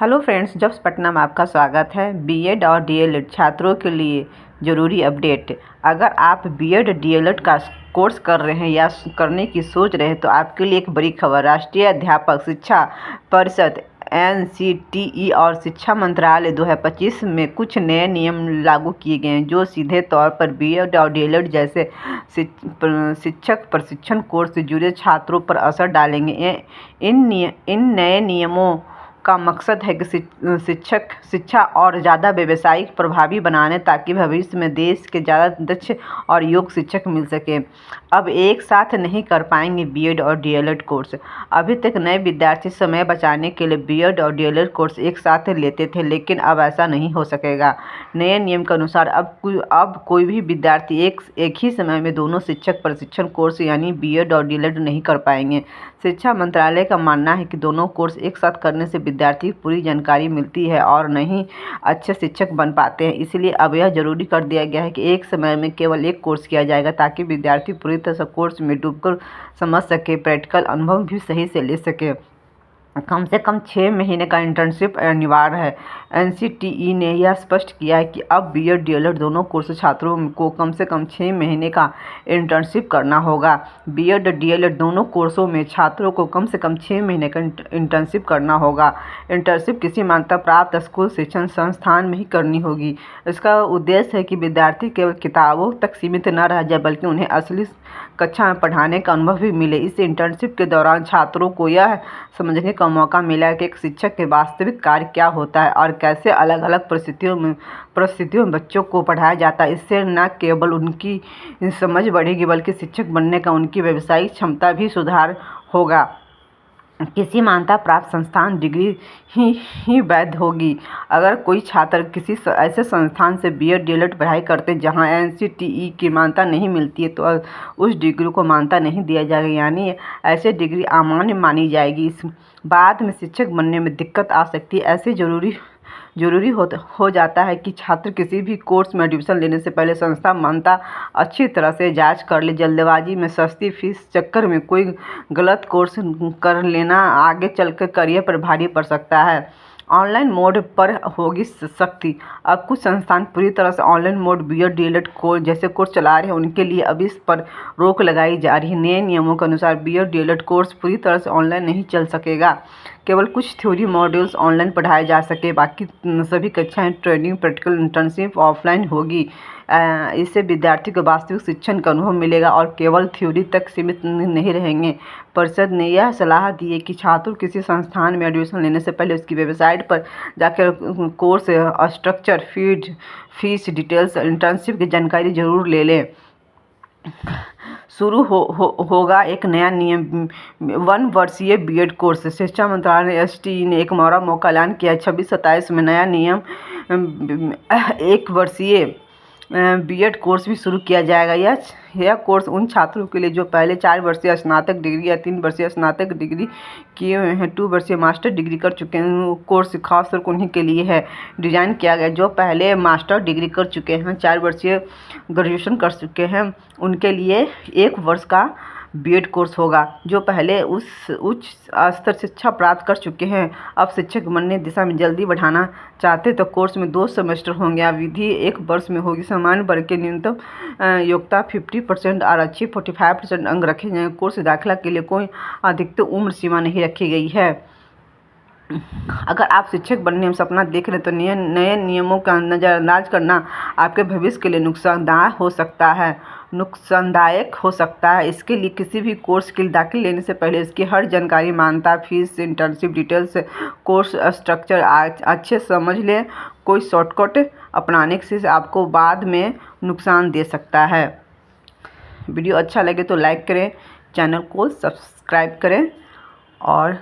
Hello friends, jobs Patna में आपका स्वागत है। बीएड और डीएलएड छात्रों के लिए ज़रूरी अपडेट। अगर आप बीएड डीएलएड का कोर्स कर रहे हैं या करने की सोच रहे हैं तो आपके लिए एक बड़ी खबर। राष्ट्रीय अध्यापक शिक्षा परिषद एनसीटीई और शिक्षा मंत्रालय 2025 में कुछ नए नियम लागू किए गए हैं जो सीधे तौर पर बीएड और डीएलएड जैसे शिक्षक प्रशिक्षण कोर्स से जुड़े छात्रों पर असर डालेंगे। इन नए नियमों का मकसद है कि शिक्षा और ज़्यादा व्यावसायिक प्रभावी बनाने ताकि भविष्य में देश के ज़्यादा दक्ष और योग्य शिक्षक मिल सके। अब एक साथ नहीं कर पाएंगे बीएड और डीएलएड कोर्स। अभी तक नए विद्यार्थी समय बचाने के लिए बीएड और डीएलएड कोर्स एक साथ लेते थे, लेकिन अब ऐसा नहीं हो सकेगा। नए नियम के अनुसार अब कोई भी विद्यार्थी एक ही समय में दोनों शिक्षक प्रशिक्षण कोर्स यानी बीएड और डीएलएड नहीं कर पाएंगे। शिक्षा मंत्रालय का मानना है कि दोनों कोर्स एक साथ करने से विद्यार्थी को पूरी जानकारी मिलती है और नहीं अच्छे शिक्षक बन पाते हैं। इसलिए अब यह जरूरी कर दिया गया है कि एक समय में केवल एक कोर्स किया जाएगा ताकि विद्यार्थी पूरी तरह से कोर्स में डूबकर समझ सके, प्रैक्टिकल अनुभव भी सही से ले सके। कम से कम 6 महीने का इंटर्नशिप अनिवार्य है। एनसीटीई ने यह स्पष्ट किया है कि अब बीएड डीएलएड दोनों कोर्स छात्रों को कम से कम 6 महीने का इंटर्नशिप करना होगा। बीएड डीएलएड दोनों कोर्सों में छात्रों को कम से कम 6 महीने का इंटर्नशिप करना होगा। इंटर्नशिप किसी मान्यता प्राप्त स्कूल शिक्षण संस्थान में ही करनी होगी। इसका उद्देश्य है कि विद्यार्थी केवल किताबों तक सीमित न रह जाए बल्कि उन्हें असली कक्षा में पढ़ाने का अनुभव भी मिले। इस इंटर्नशिप के दौरान छात्रों को यह समझने का मौका मिला कि एक शिक्षक के वास्तविक कार्य क्या होता है और कैसे अलग अलग परिस्थितियों में बच्चों को पढ़ाया जाता है। इससे न केवल उनकी समझ बढ़ेगी बल्कि शिक्षक बनने का उनकी व्यावसायिक क्षमता भी सुधार होगा। किसी मान्यता प्राप्त संस्थान डिग्री ही वैध होगी। अगर कोई छात्र किसी ऐसे संस्थान से बीएड डीएलएड पढ़ाई करते हैं जहां एनसीटीई की मान्यता नहीं मिलती है तो उस डिग्री को मान्यता नहीं दिया जाएगा, यानी ऐसे डिग्री अमान्य मानी जाएगी। इस बाद में शिक्षक बनने में दिक्कत आ सकती है। ऐसे जरूरी हो जाता है कि छात्र किसी भी कोर्स में एडमिशन लेने से पहले संस्था मान्यता अच्छी तरह से जांच कर ले। जल्दबाजी में सस्ती फीस चक्कर में कोई गलत कोर्स कर लेना आगे चलकर करियर पर भारी पड़ सकता है। ऑनलाइन मोड पर होगी सख्ती। अब कुछ संस्थान पूरी तरह से online mode BEd DElEd course जैसे कोर्स चला रहे हैं, उनके लिए अब इस पर रोक लगाई जा रही है। नए नियमों के अनुसार बीएड डीएलएड कोर्स पूरी तरह से ऑनलाइन नहीं चल सकेगा। केवल कुछ थ्योरी मॉड्यूल्स ऑनलाइन पढ़ाए जा सके, बाकी सभी कक्षाएं, ट्रेनिंग, प्रैक्टिकल, इंटर्नशिप ऑफलाइन होगी। इससे विद्यार्थी को वास्तविक शिक्षण का अनुभव मिलेगा और केवल थ्योरी तक सीमित नहीं रहेंगे। परिषद ने यह सलाह दी है कि छात्र किसी संस्थान में एडमिशन लेने से पहले उसकी वेबसाइट पर जाकर course structure, fees details, internship की जानकारी जरूर ले लें। शुरू होगा एक नया नियम 1 वर्षीय बीएड कोर्स। शिक्षा मंत्रालय एसटीई ने एक मौका ऐलान किया है। 26-27 में नया नियम 1 वर्षीय बीएड कोर्स भी शुरू किया जाएगा। यह कोर्स उन छात्रों के लिए जो पहले 4 वर्षीय स्नातक डिग्री या 3 वर्षीय स्नातक डिग्री किए हुए हैं, 2 वर्षीय मास्टर डिग्री कर चुके हैं। कोर्स खासतौर पर उन्हीं के लिए है डिज़ाइन किया गया जो पहले मास्टर डिग्री कर चुके हैं, 4 वर्षीय ग्रेजुएशन कर चुके हैं। उनके लिए 1 वर्ष का बीएड कोर्स होगा। जो पहले उस उच्च स्तर शिक्षा प्राप्त कर चुके हैं अब शिक्षक बनने दिशा में जल्दी बढ़ाना चाहते तो कोर्स में 2 सेमेस्टर होंगे। अवधि 1 वर्ष में होगी। सामान्य वर्ग के न्यूनतम योग्यता 50% और अच्छी 45% अंक रखे जाएंगे। कोर्स दाखिला के लिए कोई अधिकतम उम्र सीमा नहीं रखी गई है। अगर आप शिक्षक बनने में सपना देख रहे हैं तो नए नियमों का नज़रअंदाज करना आपके भविष्य के लिए नुकसानदायक हो सकता है। इसके लिए किसी भी कोर्स के लिए दाखिला लेने से पहले इसकी हर जानकारी, मान्यता, fees, internship details, course structure अच्छे समझ लें। कोई शॉर्टकट अपनाने से आपको बाद में नुकसान दे सकता है। वीडियो अच्छा लगे तो लाइक करें, चैनल को सब्सक्राइब करें और